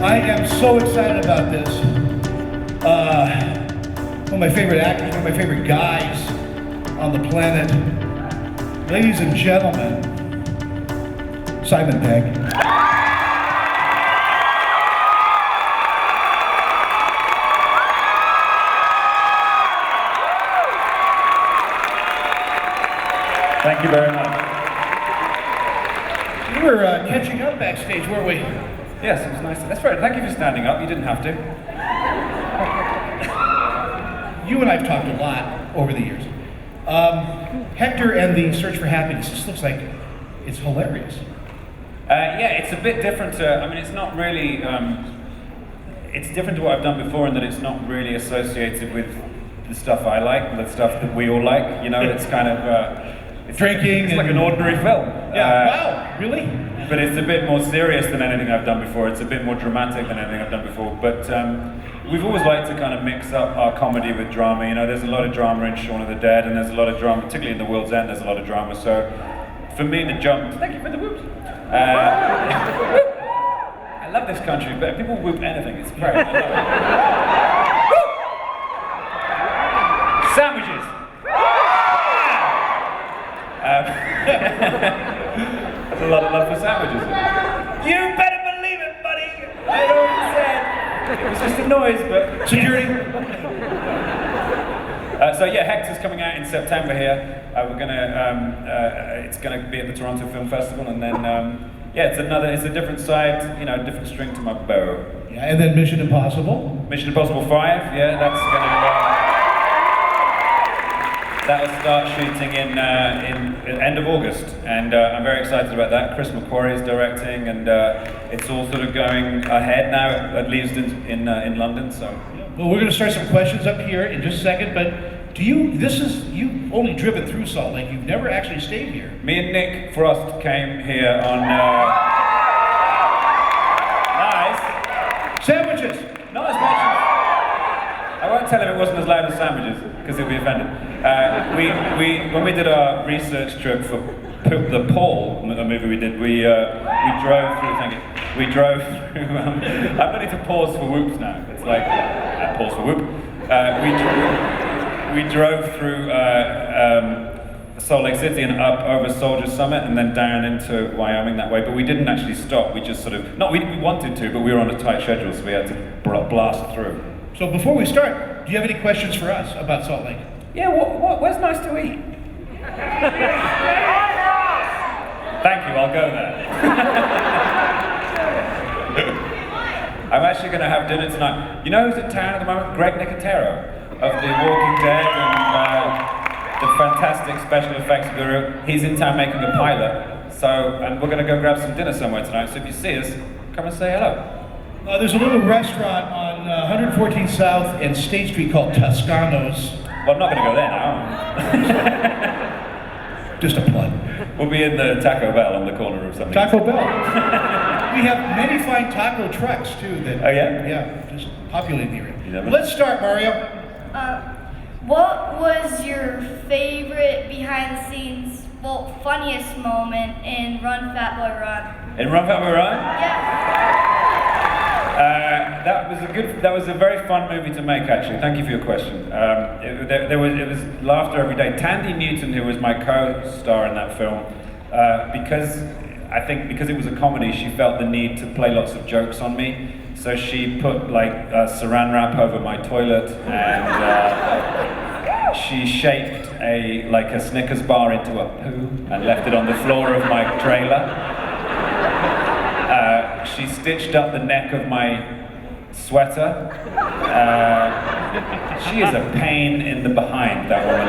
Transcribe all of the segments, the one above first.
I am so excited about this. One of my favorite actors, one of my favorite guys on the planet. Ladies and gentlemen, Simon Pegg. Thank you very much. We were catching up backstage, weren't we? Yes, it was nice. That's right. Thank you for standing up. You didn't have to. You and I've talked a lot over the years. Hector and the Search for Happiness, this looks like it's hilarious. Yeah, it's a bit different. I mean, it's not really. It's different to what I've done before in that it's not really associated with the stuff I like, the stuff that we all like. You know, it's kind of. It's drinking. It's like an ordinary film. Yeah. Wow. Really? But it's a bit more serious than anything I've done before. It's a bit more dramatic than anything I've done before. But we've always liked to kind of mix up our comedy with drama. You know, there's a lot of drama in Shaun of the Dead, and there's a lot of drama, particularly in The World's End. There's a lot of drama. So for me, the jump. Thank you for the whoops. I love this country, but people whoop anything. It's great. I love it. Sandwiches. That's a lot of love for sandwiches. You better believe it, buddy! I already said. It was just a noise, but... Security? So yeah, Hector's coming out in September here. We're gonna, it's gonna be at the Toronto Film Festival, and then, yeah, it's a different side, you know, a different string to my bow. Yeah, and then Mission Impossible? Mission Impossible 5, yeah, that's gonna... That'll start shooting in end of August, and I'm very excited about that. Chris McQuarrie is directing, and it's all sort of going ahead now. It leaves in London, so. Well, we're going to start some questions up here in just a second, but you've only driven through Salt Lake. You've never actually stayed here. Me and Nick Frost came here on. Nice. Sandwiches. Not as much. I won't tell him it wasn't as loud as sandwiches, because he'll be offended. When we did our research trip for The Paul, a movie we did, we drove through, thank you, we drove through, I'm ready to pause for whoops now, it's like, pause for whoop. We drove through Salt Lake City and up over Soldier Summit and then down into Wyoming that way, but we didn't actually stop, we just sort of, we wanted to, but we were on a tight schedule, so we had to blast through. So before we start, do you have any questions for us about Salt Lake? Yeah, where's nice to eat? Thank you, I'll go there. I'm actually going to have dinner tonight. You know who's in town at the moment? Greg Nicotero of The Walking Dead and the fantastic special effects guru. He's in town making a pilot, and we're going to go grab some dinner somewhere tonight, so if you see us, come and say hello. There's a little restaurant on 114 South and State Street called Toscano's. Well, I'm not going to go there now. Just a plug. We'll be in the Taco Bell on the corner of something. Taco Bell. We have many fine taco trucks too. Oh yeah? Yeah, just populate the area. Let's start, Mario. What was your favorite behind-the-scenes, funniest moment in Run Fat Boy Run? In Run Fat Boy Run? Yeah. That was a very fun movie to make, actually. Thank you for your question. It was laughter every day. Tandy Newton, who was my co-star in that film, because it was a comedy, she felt the need to play lots of jokes on me. So she put like saran wrap over my toilet, and she shaped a Snickers bar into a poo and left it on the floor of my trailer. She stitched up the neck of my sweater. She is a pain in the behind, that woman.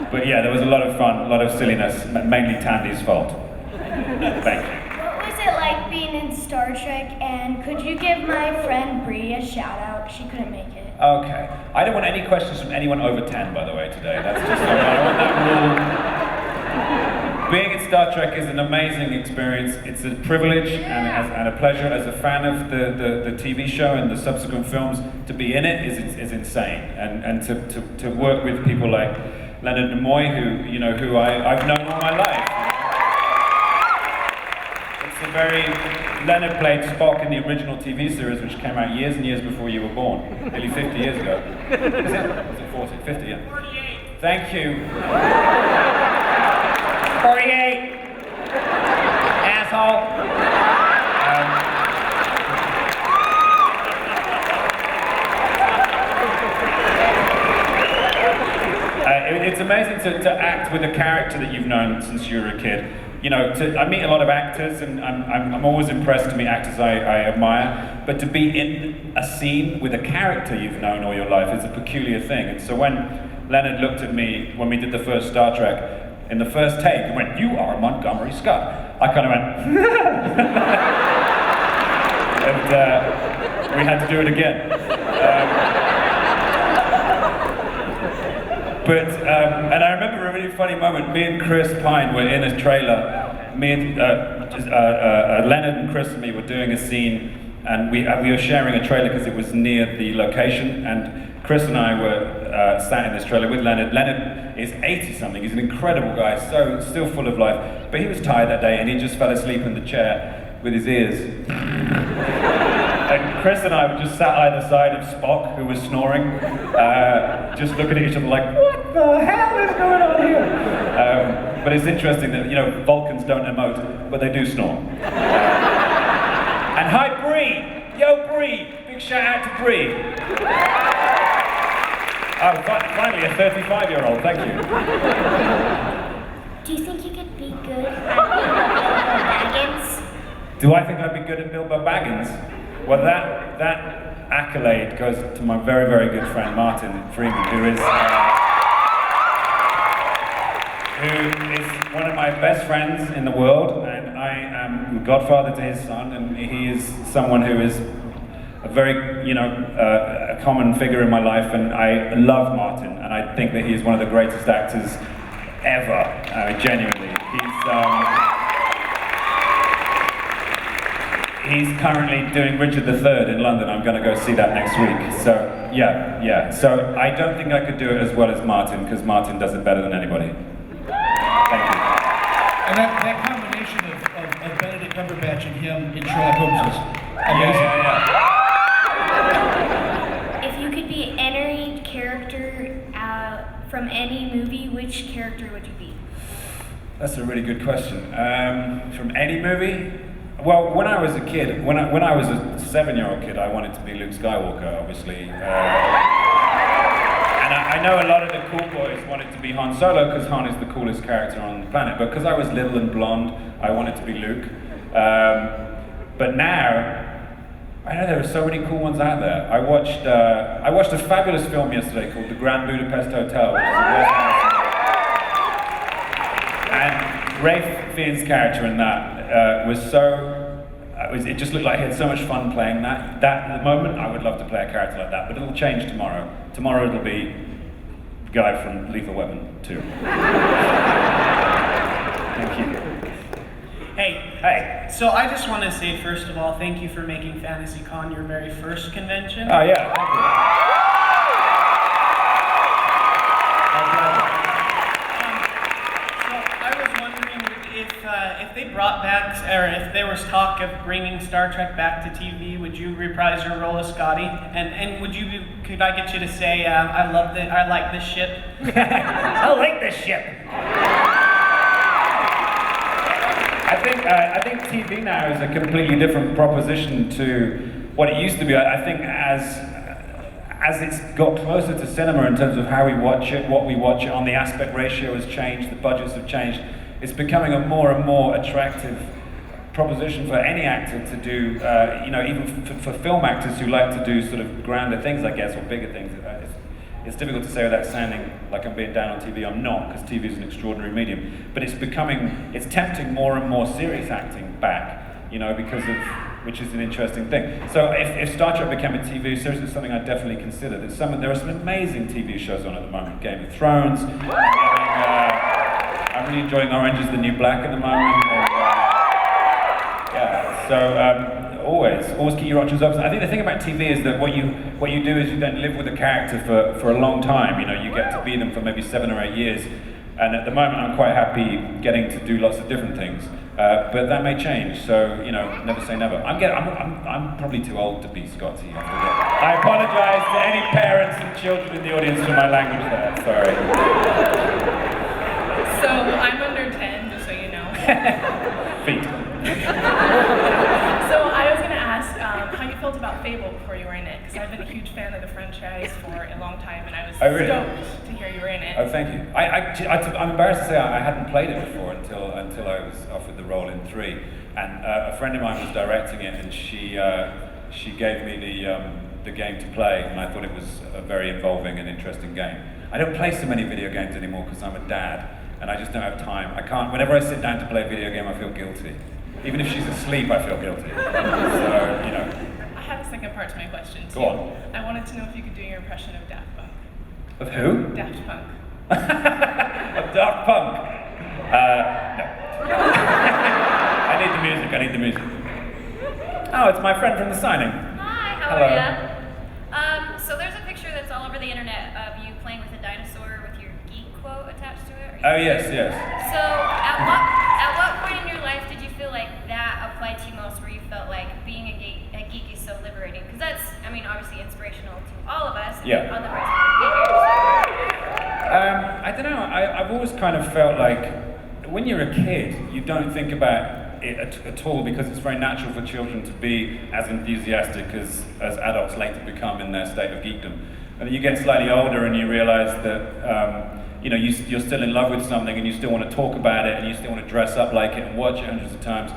But yeah, there was a lot of fun, a lot of silliness, mainly Tandy's fault. Thank you. What was it like being in Star Trek, and could you give my friend Bree a shout out? She couldn't make it. Okay. I don't want any questions from anyone over 10, by the way, today. That's just, I don't want that rule. Being in Star Trek is an amazing experience. It's a privilege and a pleasure as a fan of the TV show and the subsequent films. To be in it is insane, and to work with people like Leonard Nimoy, who I've known all my life. It's Leonard played Spock in the original TV series, which came out years and years before you were born, nearly 50 years ago. Was it 40? 50, yeah. 48. Thank you. 48! Asshole! It's amazing to act with a character that you've known since you were a kid. You know, I meet a lot of actors, and I'm always impressed to meet actors I admire, but to be in a scene with a character you've known all your life is a peculiar thing. And so when Leonard looked at me, when we did the first Star Trek, in the first take, he went, "You are Montgomery Scott." I kind of went, and we had to do it again. And I remember a really funny moment. Me and Chris Pine were in a trailer. Leonard and Chris and me were doing a scene, and we were sharing a trailer because it was near the location. And Chris and I were sat in this trailer with Leonard. Leonard is 80-something. He's an incredible guy, so still full of life. But he was tired that day, and he just fell asleep in the chair with his ears. And Chris and I were just sat either side of Spock, who was snoring, just looking at each other like, what the hell is going on here? But it's interesting that, you know, Vulcans don't emote, but they do snore. And hi, Bree! Yo, Bree! Big shout out to Bree! Oh, finally, a 35-year-old, thank you. Do you think you could be good at Baggins? Do I think I'd be good at Bilbo Baggins? Well, that accolade goes to my very, very good friend Martin Freeman, who is one of my best friends in the world, and I am the godfather to his son, and he is someone who is a very, you know, a common figure in my life, and I love Martin, and I think that he is one of the greatest actors ever, genuinely. He's currently doing Richard III in London. I'm going to go see that next week. So, yeah. So, I don't think I could do it as well as Martin, because Martin does it better than anybody. Thank you. And that combination of Benedict Cumberbatch and him in Sherlock Holmes is amazing. Yeah. If you could be any character from any movie, which character would you be? That's a really good question. From any movie? Well, when I was a kid, when I was a 7-year-old kid, I wanted to be Luke Skywalker, obviously. And I know a lot of the cool boys wanted to be Han Solo, because Han is the coolest character on the planet. But because I was little and blonde, I wanted to be Luke. But now, I know there are so many cool ones out there. I watched a fabulous film yesterday called The Grand Budapest Hotel, which is the worst house. And Ralph Fiennes' character in that was so. It just looked like he had so much fun playing that. At the moment, I would love to play a character like that, but it'll change tomorrow. Tomorrow it'll be the guy from Lethal Weapon 2. Thank you. Hey, so I just want to say, first of all, thank you for making FantasyCon your very first convention. Oh yeah, thank you. So I was wondering if they brought back, or if there was talk of bringing Star Trek back to TV, would you reprise your role as Scotty? And could I get you to say, I like this ship? I like this ship. I think TV now is a completely different proposition to what it used to be. I think as it's got closer to cinema in terms of how we watch it, what we watch it on, the aspect ratio has changed, the budgets have changed. It's becoming a more and more attractive proposition for any actor to do, even for film actors who like to do sort of grander things, I guess, or bigger things. It's difficult to say without sounding like I'm being down on TV. I'm not, because TV is an extraordinary medium. But it's tempting more and more serious acting back, which is an interesting thing. So if Star Trek became a TV series, it's something I'd definitely consider. There are some amazing TV shows on at the moment. Game of Thrones. I'm really enjoying Orange is the New Black at the moment. Always keep your options open. I think the thing about TV is that what you do is you then live with a character for a long time. You get to be them for maybe 7 or 8 years, And at the moment, I'm quite happy getting to do lots of different things. But that may change, so, you know, never say never. I'm probably too old to be Scotty. I apologize to any parents and children in the audience for my language there, sorry. So, I'm under 10, just so you know. Feet. So, I was going to ask how you felt about Fable before you were in it, because I've been a huge fan of the franchise for a long time, and I was really? stoked to hear you were in it. Oh, thank you. I'm embarrassed to say I hadn't played it before until I was offered the role in 3. And a friend of mine was directing it, and she gave me the game to play, and I thought it was a very involving and interesting game. I don't play so many video games anymore because I'm a dad, and I just don't have time. I can't. Whenever I sit down to play a video game, I feel guilty. Even if she's asleep, I feel guilty. So, you know. I have a second part to my question, too. Go on. I wanted to know if you could do your impression of Daft Punk. Of who? Daft Punk. Of Daft Punk? No. I need the music. Oh, it's my friend from the signing. Hi, how Hello. are ya? So there's a picture that's all over the internet of you playing with a dinosaur with your Geek quote attached to it. Oh, yes. So at what point in your life did you feel like that applied to you most, where you felt like being a geek is so liberating? Because that's, I mean, obviously inspirational to all of us. Yeah. Otherwise we wouldn't be here. I don't know. I've always kind of felt like when you're a kid, you don't think about it at all, because it's very natural for children to be as enthusiastic as adults later become in their state of geekdom. And then you get slightly older and you realize that you know, you're still in love with something and you still want to talk about it and you still want to dress up like it and watch it hundreds of times.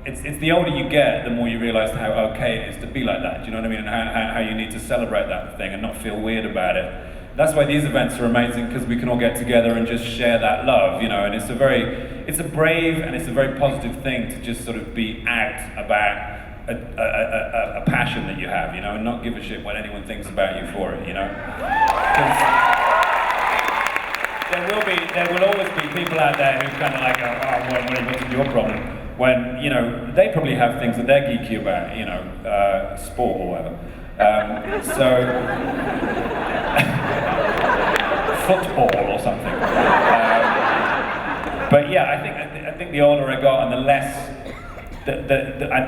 It's the older you get, the more you realize how okay it is to be like that. Do you know what I mean? And how you need to celebrate that thing and not feel weird about it. That's why these events are amazing, because we can all get together and just share that love, you know. And it's a brave and it's a very positive thing to just sort of be out about a passion that you have, you know, and not give a shit what anyone thinks about you for it, you know. There will always be people out there who kind of like, what is your problem? When, you know, they probably have things that they're geeky about, you know, sport or whatever. Football or something. But yeah, I think the older I got and the less,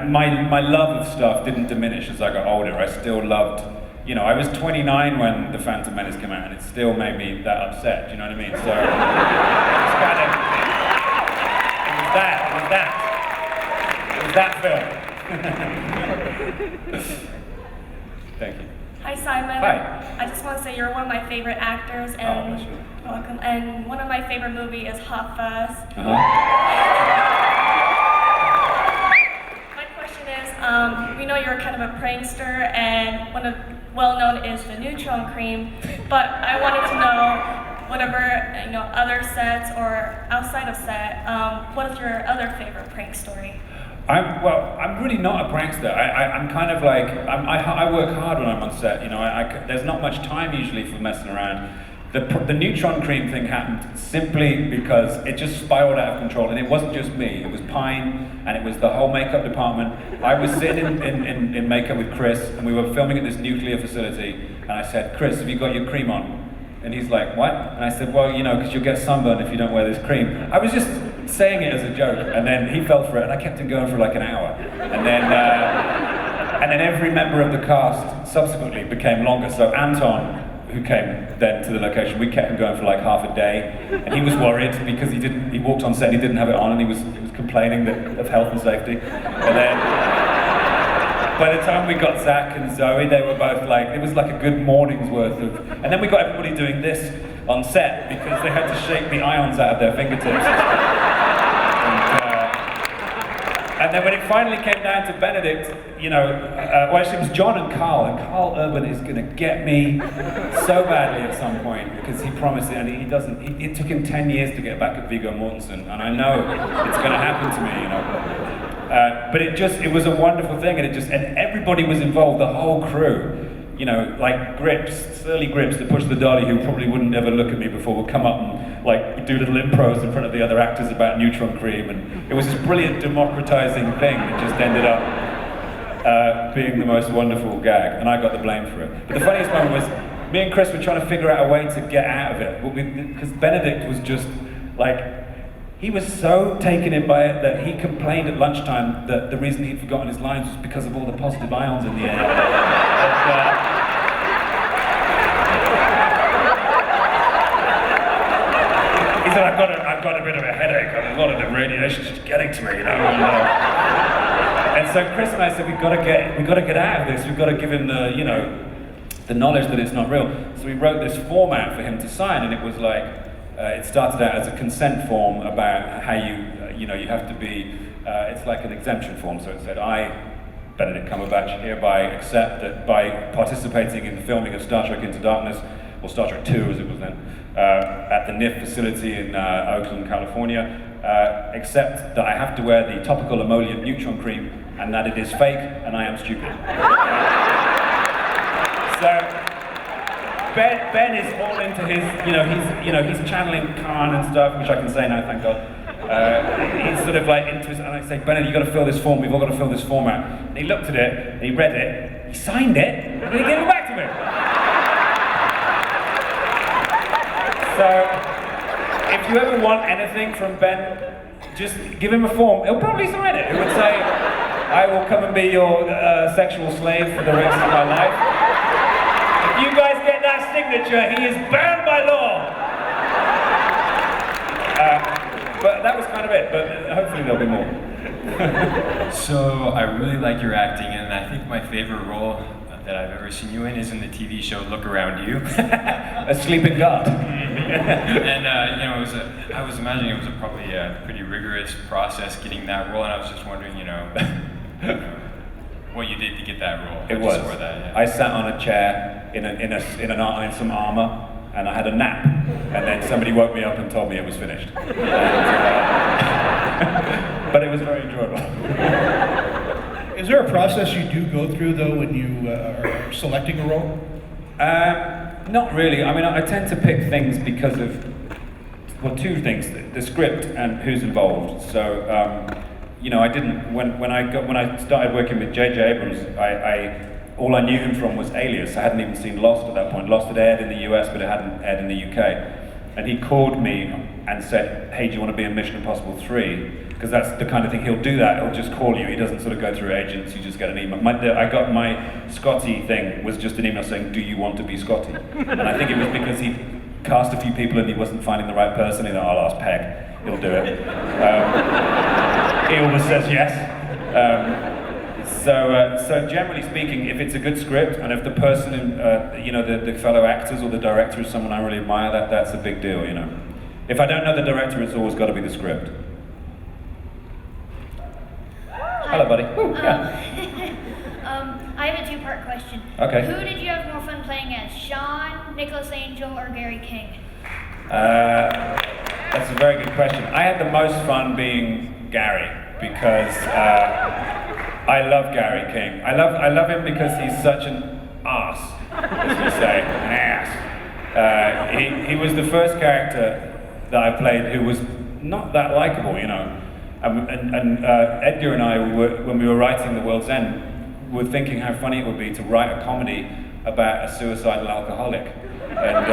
my love of stuff didn't diminish as I got older. I still loved, you know, I was 29 when The Phantom Menace came out, and it still made me that upset, do you know what I mean? So, it's kind of, it was that film. Thank you. Hi, Simon. Hi. I just want to say you're one of my favorite actors, and welcome. And one of my favorite movies is Hot Fuzz. My question is, we know you're kind of a prankster, and one of well-known is the Neutron Cream, but I wanted to know, whatever, you know, other sets or outside of set, what is your other favorite prank story? I'm really not a prankster. I'm kind of like, I work hard when I'm on set, you know, there's not much time usually for messing around. The Neutron Cream thing happened simply because it just spiraled out of control, and it wasn't just me, it was Pine, and it was the whole makeup department. I was sitting in makeup with Chris, and we were filming at this nuclear facility, and I said, Chris, have you got your cream on? And he's like, what? And I said, well, you know, because you'll get sunburned if you don't wear this cream. I was just saying it as a joke, and then he fell for it, and I kept him going for like an hour. And then every member of the cast subsequently became longer. So Anton, who came then to the location, we kept him going for like half a day, and he was worried because he walked on set, he didn't have it on, and he was complaining of health and safety. And then by the time we got Zach and Zoe, they were both like, it was like a good morning's worth of, and then we got everybody doing this on set because they had to shake the ions out of their fingertips. And then when it finally came down to Benedict, you know, well actually it was John and Carl Urban is going to get me so badly at some point because he promised it, and he doesn't. It took him 10 years to get back at Viggo Mortensen, and I know it's going to happen to me, you know. But it was a wonderful thing, and everybody was involved, the whole crew. You know, like Surly Grips that pushed the dolly, who probably wouldn't ever look at me before, would come up and like do little impros in front of the other actors about Neutron Cream, and it was this brilliant democratizing thing that just ended up being the most wonderful gag, and I got the blame for it. But the funniest moment was me and Chris were trying to figure out a way to get out of it, because Benedict was just like, he was so taken in by it that he complained at lunchtime that the reason he'd forgotten his lines was because of all the positive ions in the air. He said, I've got a bit of a headache, and a lot of the radiation's just getting to me, you know. And so Chris and I said, we've got to get out of this. We've got to give him the, you know, the knowledge that it's not real. So we wrote this format for him to sign, and it was like, it started out as a consent form about how you have to be, it's like an exemption form. So it said, I, Benedict Cumberbatch, hereby accept that by participating in the filming of Star Trek Into Darkness, or Star Trek II as it was then, at the NIF facility in Oakland, California, accept that I have to wear the topical emollient Neutron Cream, and that it is fake, and I am stupid. So, Ben is all into his, he's channeling Khan and stuff, which I can say now, thank God. He's sort of like into his, and I say, Bennett, you've got to fill this form, we've all got to fill this form out. And he looked at it, and he read it, he signed it, and he gave it back to me. So, if you ever want anything from Ben, just give him a form, he'll probably sign it. It would say, I will come and be your sexual slave for the rest of my life. If you guys get that signature, he is bound by law. But that was kind of it, but hopefully there'll be more. So I really like your acting, and I think my favorite role that I've ever seen you in is in the TV show Look Around You. A sleeping guard. And I was imagining it was probably a pretty rigorous process getting that role, and I was just wondering, what you did to get that role. It was. That, yeah. I sat on a chair in some armor, and I had a nap, and then somebody woke me up and told me it was finished. But it was very enjoyable. Is there a process you do go through, though, when you are selecting a role? Not really. I mean, I tend to pick things because of, well, two things: the script and who's involved. So, I didn't when I started working with J.J. Abrams, all I knew him from was Alias. I hadn't even seen Lost at that point. Lost had aired in the US, but it hadn't aired in the UK. And he called me and said, "Hey, do you want to be in Mission Impossible 3? Because that's the kind of thing, he'll do that, he'll just call you, he doesn't sort of go through agents, you just get an email." I got my Scotty thing, was just an email saying, "Do you want to be Scotty?" And I think it was because he cast a few people and he wasn't finding the right person, and I'll ask Pegg, he'll do it. He always says yes. So generally speaking, if it's a good script, and if the person, the fellow actors or the director is someone I really admire, that's a big deal, If I don't know the director, it's always got to be the script. Hello, buddy. I have a two-part question. Okay. Who did you have more fun playing as, Shaun, Nicholas Angel, or Gary King? That's a very good question. I had the most fun being Gary, because I love Gary King. I love him because he's such an ass, as we say, an ass. He was the first character that I played who was not that likable, And Edgar and I, when we were writing The World's End, were thinking how funny it would be to write a comedy about a suicidal alcoholic. And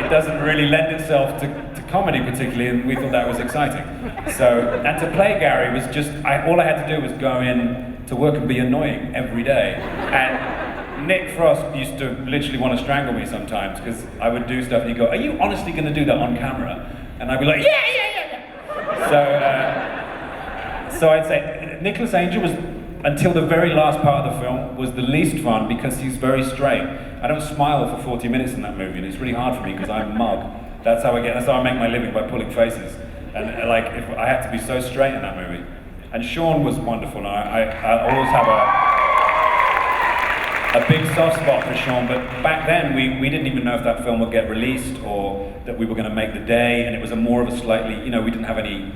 it doesn't really lend itself to comedy particularly, and we thought that was exciting. So, and to play Gary was just, all I had to do was go in to work and be annoying every day. And Nick Frost used to literally want to strangle me sometimes, because I would do stuff and he'd go, "Are you honestly going to do that on camera?" And I'd be like, yeah. So I'd say Nicholas Angel was, until the very last part of the film, was the least fun because he's very straight. I don't smile for 40 minutes in that movie, and it's really hard for me because I'm a mug. That's how I make my living, by pulling faces. And if I had to be so straight in that movie. And Shaun was wonderful, and I always have a big soft spot for Shaun, but back then we didn't even know if that film would get released or that we were going to make the day, and it was more of a slightly, we didn't have any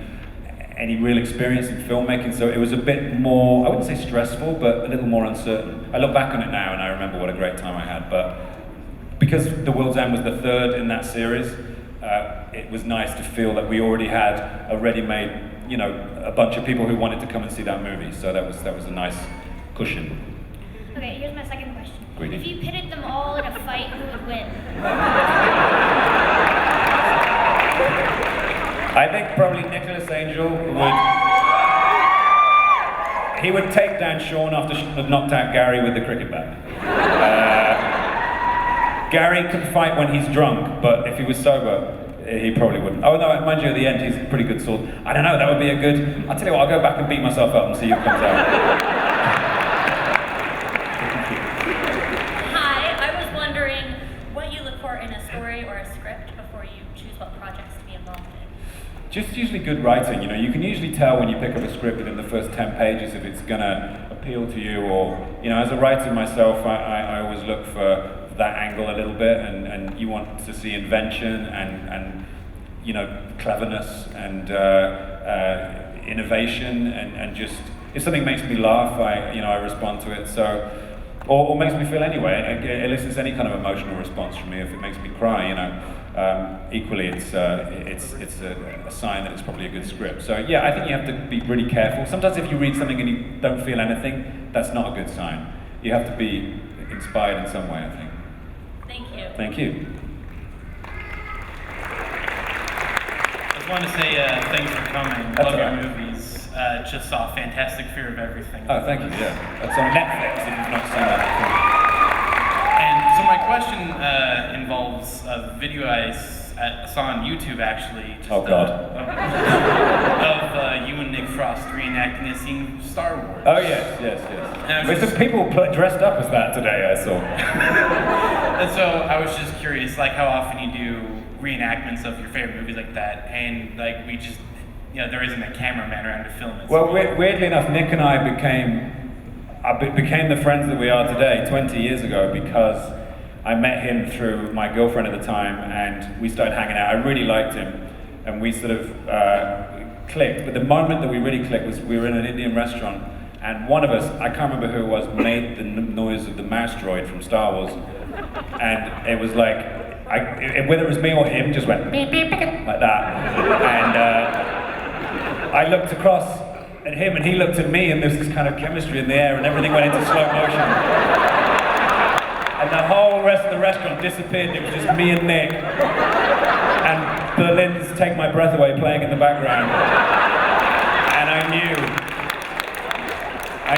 real experience in filmmaking, so it was a bit more, I wouldn't say stressful, but a little more uncertain. I look back on it now and I remember what a great time I had, but because The World's End was the third in that series, it was nice to feel that we already had a ready-made, a bunch of people who wanted to come and see that movie, so that was a nice cushion. Okay, here's my second question. Greedy. If you pitted them all in a fight, who would win? I think probably Nicholas Angel he would take down Shaun after Shaun had knocked out Gary with the cricket bat. Gary can fight when he's drunk, but if he was sober, he probably wouldn't. Oh no, mind you, at the end he's a pretty good sword. I don't know, that would be a good... I'll tell you what, I'll go back and beat myself up and see who comes out. Hi, I was wondering what you look for in a story or a script before you choose what projects to be involved in. Just usually good writing, you know. You can usually tell when you pick up a script within the first 10 pages if it's gonna appeal to you, or, you know, as a writer myself, I always look for that angle a little bit, and you want to see invention and you know, cleverness and innovation, and just, if something makes me laugh, I respond to it. So, or makes me feel anyway. It elicits any kind of emotional response from me. If it makes me cry, you know, equally it's a sign that it's probably a good script. So yeah, I think you have to be really careful. Sometimes if you read something and you don't feel anything, that's not a good sign. You have to be inspired in some way, I think. Thank you. Thank you. I just want to say thanks for coming. That's Love all your right. movies. Just saw Fantastic Fear of Everything. Oh, thank you, yeah. That's on Netflix if you've not seen that. And so my question involves a video I saw on YouTube actually. Just, Oh, God. Of you and Nick Frost reenacting a scene from Star Wars. Oh, yes. There's some people dressed up as that today, I saw. And so I was just curious, like how often you do reenactments of your favorite movies like that, and like we just, you know, there isn't a cameraman around to film it. Well, weirdly enough, Nick and I became the friends that we are today 20 years ago because I met him through my girlfriend at the time, and we started hanging out. I really liked him, and we sort of clicked. But the moment that we really clicked was we were in an Indian restaurant, and one of us, I can't remember who it was, made the noise of the mouse droid from Star Wars, and it was like, whether it was me or him, just went beep, beep, beep, like that, and I looked across at him, and he looked at me, and there was this kind of chemistry in the air, and everything went into slow motion. And the whole rest of the restaurant disappeared. It was just me and Nick. And Berlin's Take My Breath Away playing in the background. And I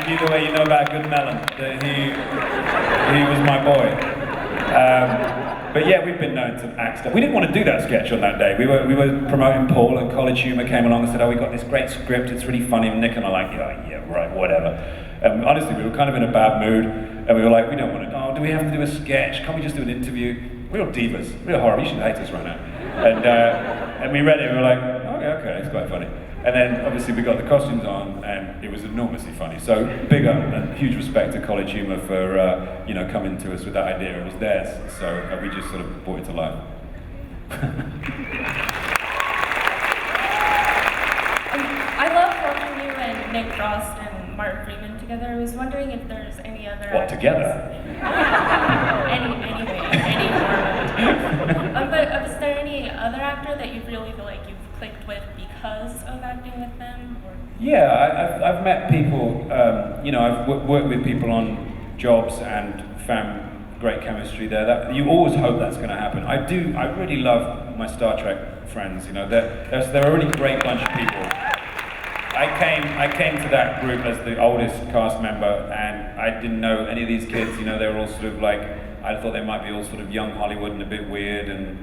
knew the way you know about good melon, that he was my boy. But yeah, we've been known to act stuff. We didn't want to do that sketch on that day. We were promoting Paul, and College Humor came along and said, oh, we got this great script, it's really funny. And Nick and I were like, yeah, right, whatever. Honestly, we were kind of in a bad mood, and we were like, we don't want to, do we have to do a sketch? Can't we just do an interview? Real divas, real horrible, you should hate us right now. And we read it, and we were like, okay, it's quite funny. And then, obviously, we got the costumes on, and it was enormously funny. So, big up and huge respect to College Humor for, coming to us with that idea. It was theirs, so we just sort of brought it to life. I love watching you and Nick Frost and Martin Freeman together. I was wondering if there's any other... What, together? Any form. But is there any other actor that you really feel like you've clicked with because of acting with them? Or? Yeah, I've met people, I've worked with people on jobs and found great chemistry there. You always hope that's going to happen. I really love my Star Trek friends, they're a really great bunch of people. I came to that group as the oldest cast member, and I didn't know any of these kids, they were all sort of like, I thought they might be all sort of young Hollywood and a bit weird and,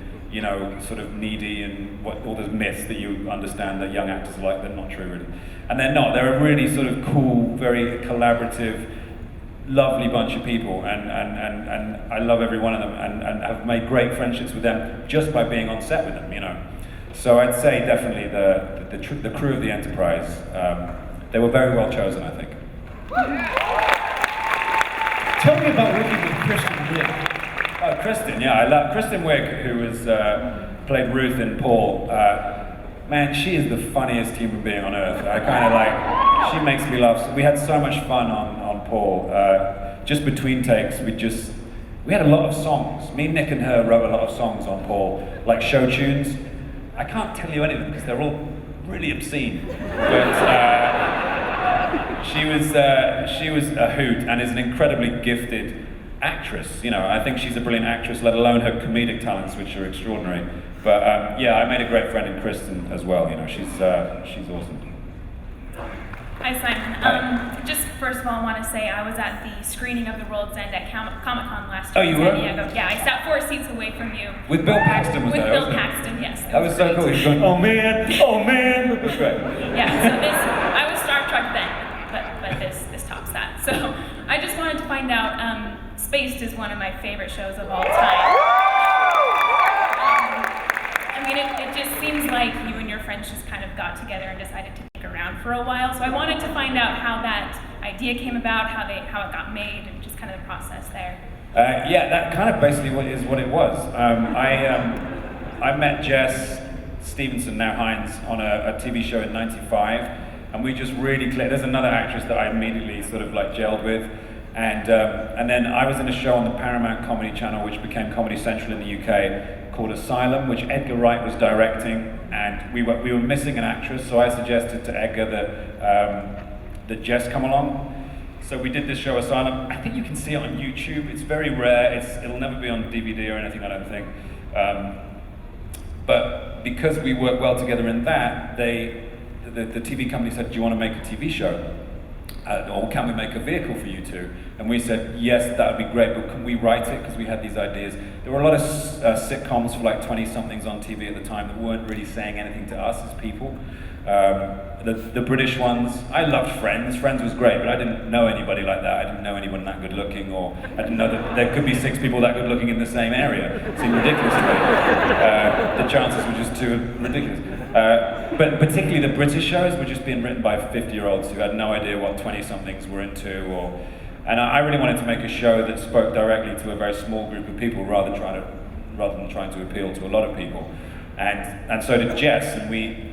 sort of needy and all those myths that you understand that young actors are like, they're not true really. And they're not, they're a really sort of cool, very collaborative, lovely bunch of people, and I love every one of them, and have made great friendships with them just by being on set with them, So I'd say definitely the crew of the Enterprise, they were very well chosen, I think. Tell me about working with Kristen Wiig. Oh, Kristen, yeah, I love Kristen Wiig, who played Ruth in Paul. Man, she is the funniest human being on earth. She makes me laugh. We had so much fun on Paul. Just between takes, we had a lot of songs. Me, Nick, and her wrote a lot of songs on Paul, like show tunes. I can't tell you any of them because they're all really obscene. But she was a hoot and is an incredibly gifted actress. You know, I think she's a brilliant actress, let alone her comedic talents, which are extraordinary. But yeah, I made a great friend in Kristen as well. You know, she's awesome. Hi, Simon. Just first of all, I want to say I was at the screening of The World's End at Comic-Con last year Oh, you in were? San Diego. Yeah, I sat 4 seats away from you. With Bill Paxton was With there, Bill wasn't it? Paxton, yes. That was so cool. He's going, oh man, oh man. It was great. Yeah, so I was Star Trek then, but this tops that. So I just wanted to find out, Spaced is one of my favorite shows of all time. I mean, it just seems like you and your friends just kind of got together and decided to stick around for a while. So I wanted to find out how that idea came about, how it got made, and just kind of the process there. Yeah, that kind of basically is what it was. I met Jess Stevenson, now Hines, on a TV show in '95, and we just really clicked. There's another actress that I immediately sort of like gelled with, and then I was in a show on the Paramount Comedy Channel, which became Comedy Central in the UK, called Asylum, which Edgar Wright was directing, and we were missing an actress, so I suggested to Edgar that Jess come along. So we did this show, Asylum. I think you can see it on YouTube. It's very rare. It'll never be on DVD or anything, I don't think. But because we worked well together in that, the TV company said, do you want to make a TV show? Or can we make a vehicle for you two? And we said, yes, that would be great, but can we write it? Because we had these ideas. There were a lot of sitcoms for like 20-somethings on TV at the time that weren't really saying anything to us as people. The British ones, I loved Friends. Friends was great, but I didn't know anybody like that. I didn't know anyone that good looking, or I didn't know that there could be 6 people that good looking in the same area. It seemed ridiculous to me. The chances were just too ridiculous. But particularly the British shows were just being written by 50-year-olds who had no idea what 20-somethings were into, and I really wanted to make a show that spoke directly to a very small group of people rather than trying to appeal to a lot of people. And so did Jess, and we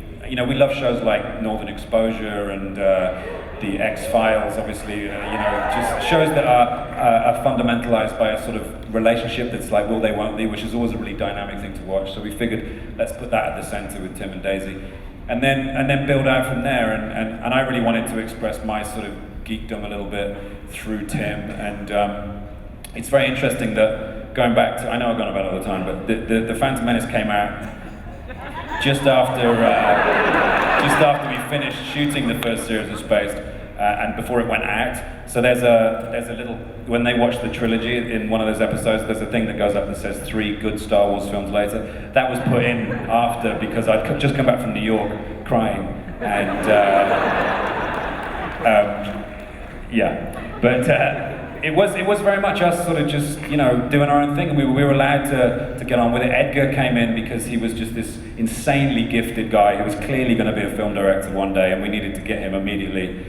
love shows like Northern Exposure and the X-Files, obviously, just shows that are fundamentalized by a sort of relationship that's like will they, won't they, which is always a really dynamic thing to watch. So we figured, let's put that at the center with Tim and Daisy. And then build out from there, and I really wanted to express my sort of geekdom a little bit through Tim, and it's very interesting that going back to, I know I've gone about all the time, but the Phantom Menace came out just after we finished shooting the first series of Spaced, and before it went out. So there's a little, when they watch the trilogy, in one of those episodes, there's a thing that goes up that says 3 good Star Wars films later. That was put in after, because I'd just come back from New York crying, and yeah, but it was very much us sort of just, doing our own thing, and we were allowed to get on with it. Edgar came in because he was just this insanely gifted guy who was clearly going to be a film director one day, and we needed to get him immediately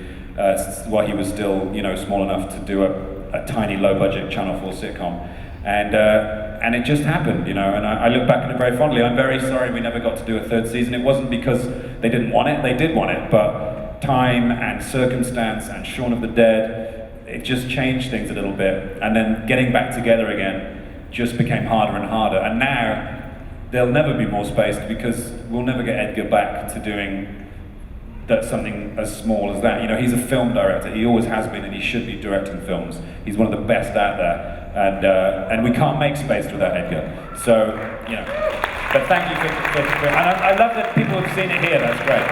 while he was still, small enough to do a tiny low-budget Channel 4 sitcom. And it just happened, and I look back on it very fondly. I'm very sorry we never got to do a 3rd season. It wasn't because they didn't want it, they did want it, but time and circumstance and Shaun of the Dead, it just changed things a little bit. And then getting back together again just became harder and harder. And now, there'll never be more Spaced because we'll never get Edgar back to doing something as small as that. He's a film director. He always has been, and he should be directing films. He's one of the best out there. And we can't make Spaced without Edgar. So, but thank you for and I love that people have seen it here. That's great.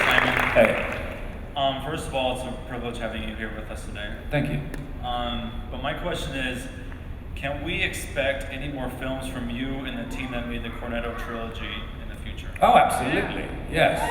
Simon. Hey. First of all, it's a privilege having you here with us today. Thank you. But my question is, can we expect any more films from you and the team that made the Cornetto trilogy in the future? Oh, absolutely. Yes.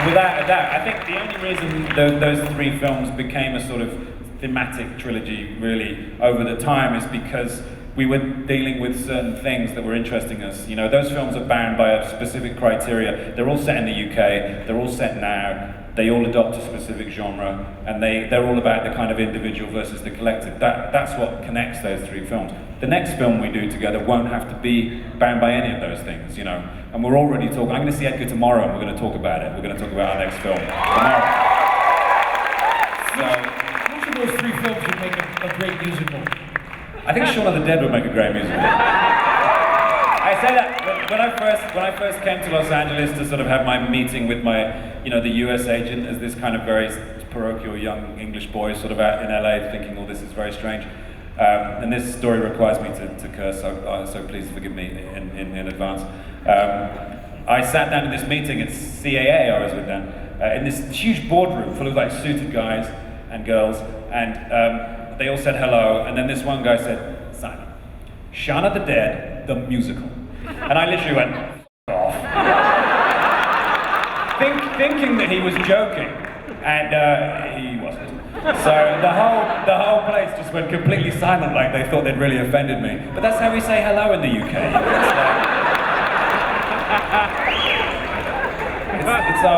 Without a doubt. I think the only reason those 3 films became a sort of thematic trilogy, really, over the time is because we were dealing with certain things that were interesting us. Those films are bound by a specific criteria. They're all set in the UK, they're all set now, they all adopt a specific genre, and they're all about the kind of individual versus the collective. That's what connects those 3 films. The next film we do together won't have to be bound by any of those things, And we're already talking, I'm going to see Edgar tomorrow, and we're going to talk about it. We're going to talk about our next film tomorrow. So, which of those 3 films would make a great musical? I think Shaun of the Dead would make a great musical. I say that when I first came to Los Angeles to sort of have my meeting with my, the US agent as this kind of very parochial young English boy sort of out in LA thinking, oh, this is very strange. And this story requires me to curse, so please forgive me in advance. I sat down in this meeting at CAA I was with then, in this huge boardroom full of like suited guys and girls, and they all said hello, and then this one guy said, Simon, Shaun of the Dead, the musical. And I literally went, off. Thinking that he was joking, and he wasn't. So the whole place just went completely silent, like they thought they'd really offended me. But that's how we say hello in the UK.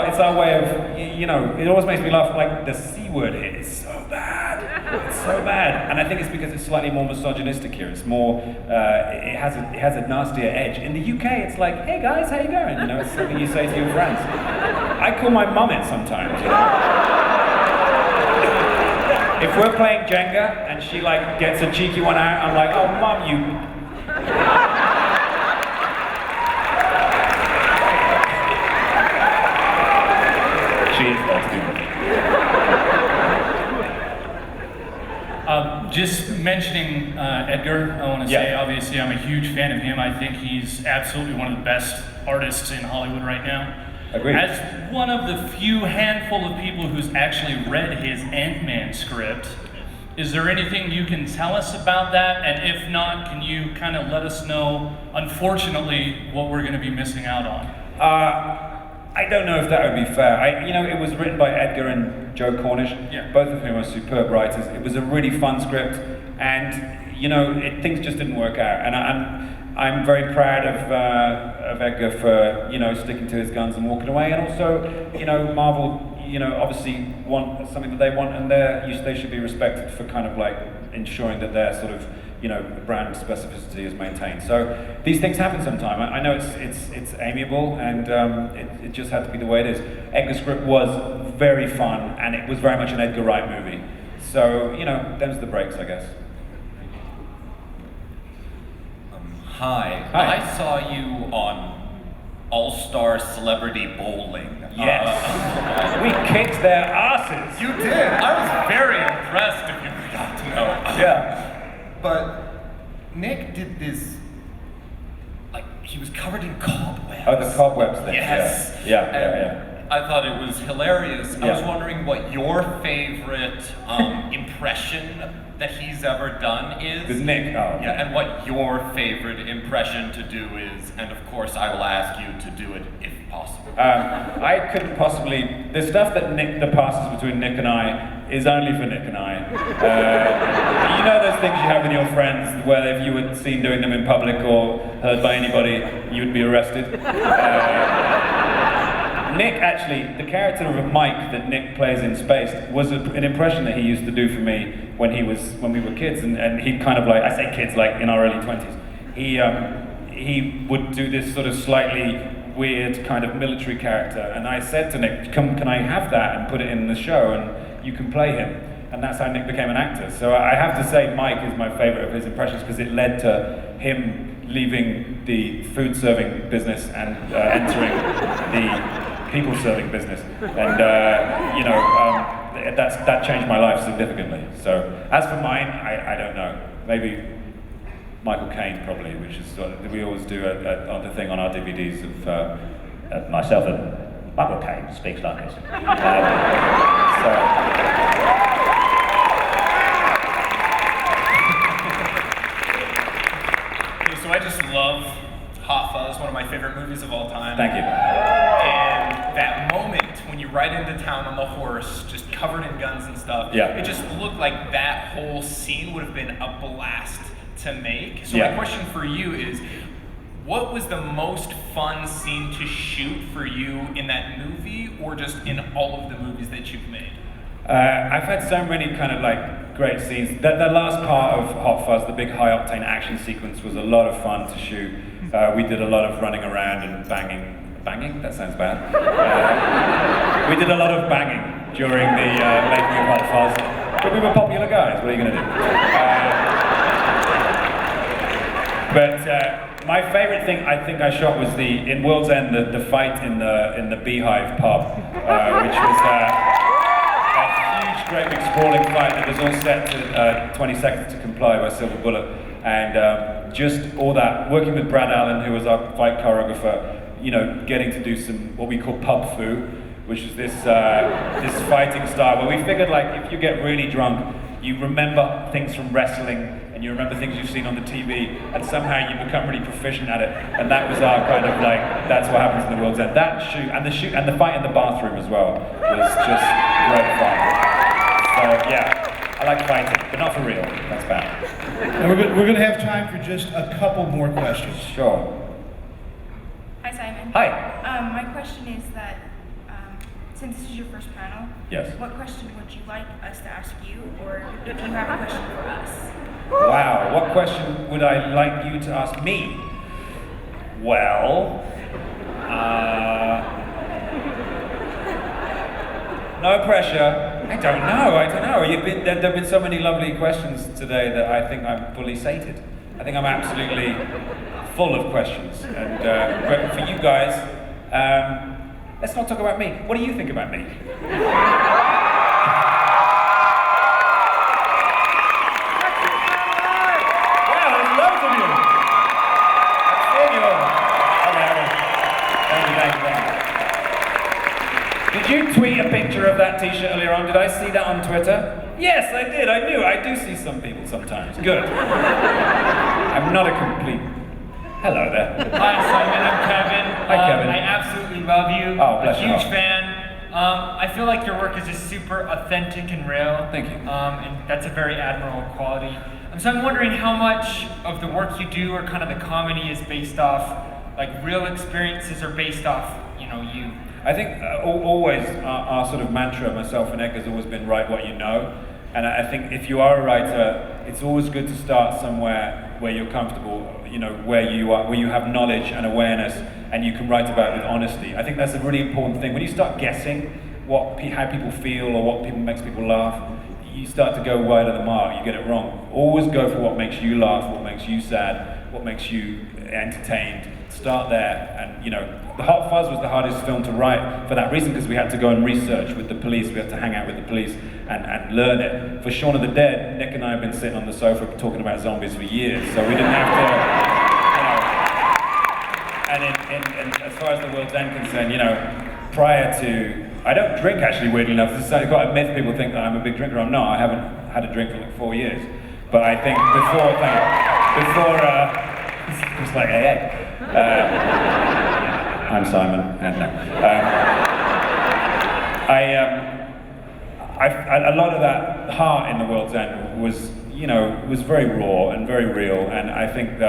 It's our way of, it always makes me laugh, like the C word here is so bad. It's so bad. And I think it's because it's slightly more misogynistic here. It's more, it has a nastier edge. In the UK, it's like, hey guys, how you going? It's something you say to your friends. I call my mum it sometimes, If we're playing Jenga and she like gets a cheeky one out, I'm like, oh mum, you. She is lost. Just mentioning Edgar, I want to say, obviously I'm a huge fan of him. I think he's absolutely one of the best artists in Hollywood right now. Agreed. As one of the few handful of people who's actually read his Ant-Man script, is there anything you can tell us about that? And if not, can you kind of let us know, unfortunately, what we're going to be missing out on? I don't know if that would be fair. It was written by Edgar and Joe Cornish, both of whom are superb writers. It was a really fun script, and things just didn't work out. And I'm very proud of Edgar for sticking to his guns and walking away, and also Marvel obviously want something that they want, and they should be respected for kind of like ensuring that their sort of brand specificity is maintained. So these things happen sometime. I know it's amiable, and it just had to be the way it is. Edgar's script was very fun, and it was very much an Edgar Wright movie. So them's the breaks, I guess. Hi. I saw you on All-Star Celebrity Bowling. Yes. We kicked their asses. You did. I was very impressed, if you forgot to know. Yeah. But Nick did this, like, he was covered in cobwebs. Oh, the cobwebs thing. Yes. Yeah. I thought it was hilarious. Yeah. I was wondering what your favorite impression that he's ever done is. With Nick? Oh. Yeah, and what your favorite impression to do is, and of course I will ask you to do it if possible. I couldn't possibly, the stuff that passes between Nick and I is only for Nick and I. Those things you have with your friends where if you were seen doing them in public or heard by anybody, you would be arrested. Nick actually, the character of Mike that Nick plays in Spaced was an impression that he used to do for me when we were kids, and he'd kind of like, I say kids, like in our early 20s. He would do this sort of slightly weird kind of military character, and I said to Nick, can I have that and put it in the show and you can play him? And that's how Nick became an actor. So I have to say Mike is my favorite of his impressions because it led to him leaving the food serving business and entering the people serving business. And that changed my life significantly. So as for mine, I don't know. Maybe Michael Caine probably, which is we always do on the thing on our DVDs of myself and Michael Caine speaks like this. So I just love Hot Fuzz, one of my favorite movies of all time. Thank you. And that moment when you ride into town on the horse, just covered in guns and stuff, it just looked like that whole scene would have been a blast to make. So my question for you is, what was the most fun scene to shoot for you in that movie, or just in all of the movies that you've made? I've had so many kind of like great scenes. The last part of Hot Fuzz, the big high octane action sequence, was a lot of fun to shoot. We did a lot of running around and banging. Banging? That sounds bad. We did a lot of banging during the making of Hot Fuzz. But we were popular guys, what are you going to do? But my favorite thing I think I shot was in World's End, the fight in the Beehive pub, which was a huge, great big sprawling fight that was all set to 20 Seconds to Comply by Silver Bullet. And just all that, working with Brad Allen, who was our fight choreographer, you know, getting to do some, what we call pub foo, which is this fighting style, where we figured, like, if you get really drunk, you remember things from wrestling, and you remember things you've seen on the TV, and somehow you become really proficient at it. And that was our kind of like, that's what happens in the World's End. That shoot, and the fight in the bathroom as well, was just great fun. So yeah, I like fighting, but not for real, that's bad. And we're gonna have time for just a couple more questions. Sure. Hi, Simon. Hi. My question is that, since this is your first panel, yes. What question would you like us to ask you, or do you have a question for us? Wow, what question would I like you to ask me? Well, no pressure. I don't know. There have been so many lovely questions today that I think I'm fully sated. I think I'm absolutely full of questions. And but for you guys, let's not talk about me. What do you think about me? Did you tweet a picture of that t-shirt earlier on? Did I see that on Twitter? Yes, I did. I knew. I do see some people sometimes. Good. I'm not a complete... Hello there. Hi, Simon. I'm Kevin. Hi, Kevin. I absolutely love you. Oh, bless I'm a huge fan. I feel like your work is just super authentic and real. Thank you. And that's a very admirable quality. So I'm wondering how much of the work you do, or kind of the comedy, is based off like real experiences, or based off, you know, you. I think always our sort of mantra, myself and Egg, has always been write what you know. And I think if you are a writer, it's always good to start somewhere where you're comfortable, you know, where you have knowledge and awareness, and you can write about it with honesty. I think that's a really important thing. When you start guessing how people feel or what makes people laugh, you start to go wide of the mark, you get it wrong. Always go for what makes you laugh, what makes you sad, what makes you entertained. Start there. And you know, The Hot Fuzz was the hardest film to write for that reason, because we had to go and research with the police, we had to hang out with the police and learn it. For Shaun of the Dead, Nick and I have been sitting on the sofa talking about zombies for years, so we didn't have to, you know. And as far as the World's End concerned, you know, prior to, I don't drink actually, weirdly enough. This is quite a myth. People think that I'm a big drinker. I'm not. I haven't had a drink for like 4 years. But I think it's like AA. I'm Simon, and a lot of that heart in the World's End was, you know, was very raw and very real, and I think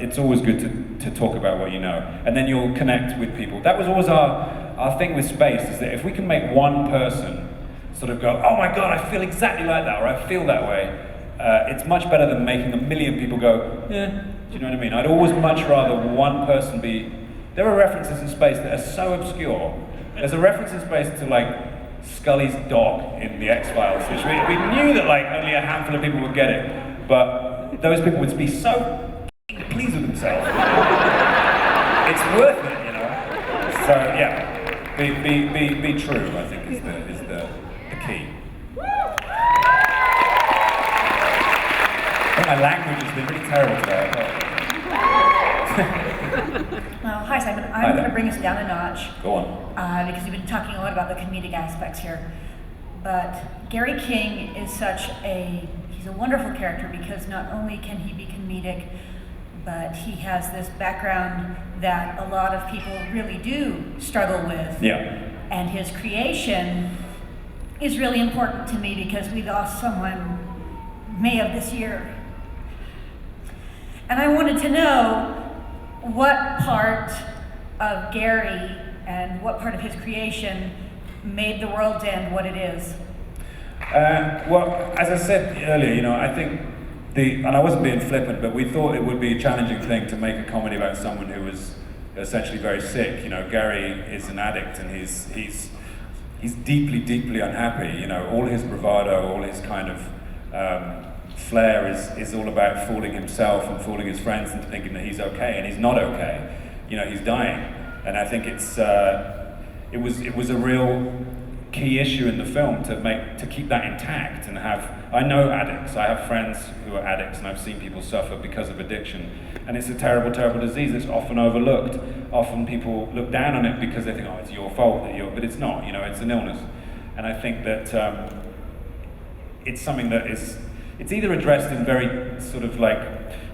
it's always good to talk about what you know, and then you'll connect with people. That was always our thing with space, is that if we can make one person sort of go, oh my God, I feel exactly like that, or I feel that way, it's much better than making a million people go, yeah, do you know what I mean? I'd always much rather one person be... There are references in space that are so obscure. There's a reference in space to like Scully's dog in the X-Files, which we knew that like only a handful of people would get it, but those people would be so pleased with themselves. It's worth it, you know? So yeah, be true, I think, is the key. I think my language has been really terrible today. Well, hi Simon. I'm going to bring us down a notch. Go on. Because we've been talking a lot about the comedic aspects here. But Gary King is he's a wonderful character, because not only can he be comedic, but he has this background that a lot of people really do struggle with. Yeah. And his creation is really important to me, because we lost someone May of this year. And I wanted to know what part of Gary and what part of his creation made the World's End what it is. Well, as I said earlier, you know, I think and I wasn't being flippant, but we thought it would be a challenging thing to make a comedy about someone who was essentially very sick. You know, Gary is an addict, and he's deeply, deeply unhappy. You know, all his bravado, all his kind of Flair is all about fooling himself and fooling his friends into thinking that he's okay, and he's not okay. You know, he's dying, and I think it was a real key issue in the film to keep that intact and have. I know addicts. I have friends who are addicts, and I've seen people suffer because of addiction, and it's a terrible, terrible disease. It's often overlooked. Often people look down on it because they think, oh, it's your fault but it's not. You know, it's an illness, and I think that it's something that it's either addressed in very sort of like,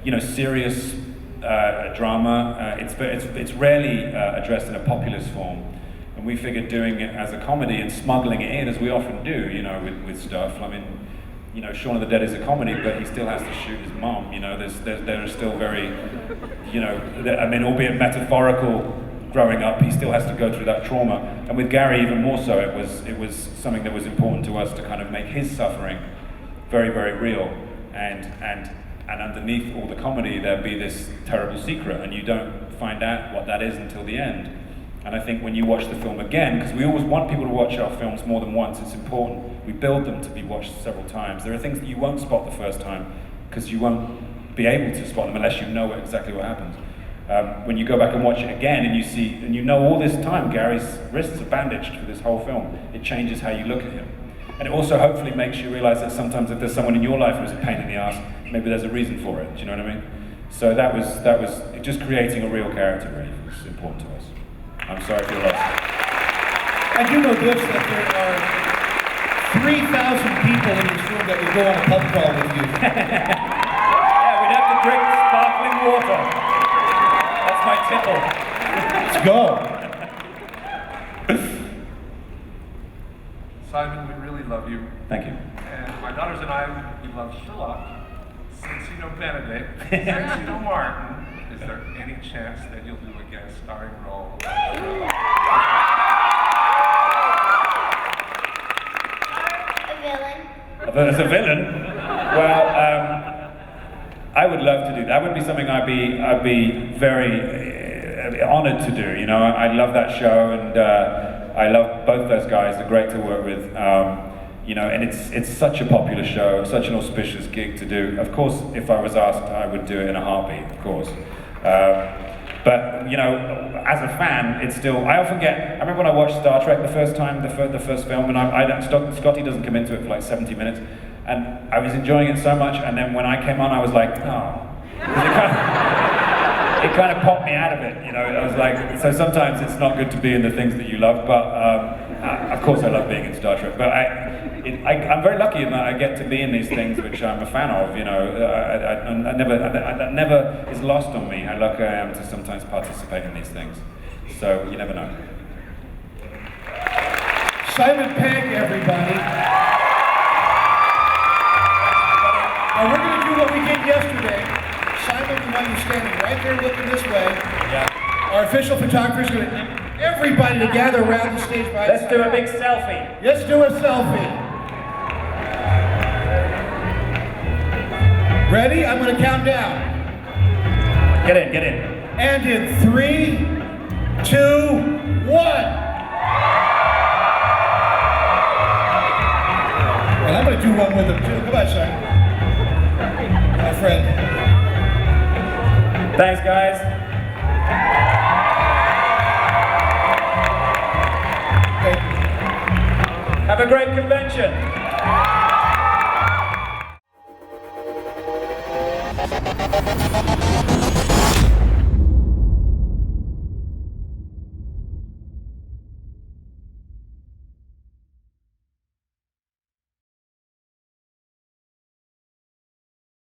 you know, serious drama. It's rarely addressed in a populist form. And we figured doing it as a comedy and smuggling it in, as we often do, you know, with stuff. I mean, you know, Shaun of the Dead is a comedy, but he still has to shoot his mom. You know, there are still very, you know, I mean, albeit metaphorical. Growing up, he still has to go through that trauma. And with Gary, even more so, it was something that was important to us to kind of make his suffering very, very real. And underneath all the comedy, there'd be this terrible secret, and you don't find out what that is until the end. And I think when you watch the film again, because we always want people to watch our films more than once, it's important. We build them to be watched several times. There are things that you won't spot the first time, because you won't be able to spot them unless you know exactly what happens. When you go back and watch it again, and you see, and you know all this time Gary's wrists are bandaged for this whole film, it changes how you look at him. And it also hopefully makes you realize that sometimes if there's someone in your life who's a pain in the ass, maybe there's a reason for it. Do you know what I mean? So that was just creating a real character really was important to us. I'm sorry for your loss. I do know this, that there are 3,000 people in this room that would go on a pub crawl with you. Yeah, we'd have to drink sparkling water. That's my tipple. Let's go. Simon, we really love you. Thank you. And my daughters and I, we love Sherlock. Since you know Benedict, since you know Martin, is there any chance that you'll do a guest starring role? A villain. As a villain? Well, I would love to do that. That would be something I'd be very honored to do. You know, I love that show, and I love both those guys. They're great to work with. You know, and it's such a popular show, such an auspicious gig to do. Of course, if I was asked, I would do it in a heartbeat, of course. But, you know, as a fan, it's still, I remember when I watched Star Trek the first time, the first film, and Scotty doesn't come into it for like 70 minutes, and I was enjoying it so much, and then when I came on, I was like, oh. It kind of popped me out of it, you know. I was like, so sometimes it's not good to be in the things that you love, but of course I love being in Star Trek. But I'm very lucky in that I get to be in these things which I'm a fan of, you know. That never is lost on me how lucky I am to sometimes participate in these things. So you never know. Simon Pegg, everybody. Now we're going to do what we did yesterday. Simon, we want you standing right there looking this way. Yeah. Our official photographer is going to get everybody to gather around the stage. Let's do a big selfie. Let's do a selfie. Ready? I'm going to count down. Get in. And in 3, 2, 1. And I'm going to do one with them too. Come on, Simon. My friend. Thanks, guys. Have a great convention.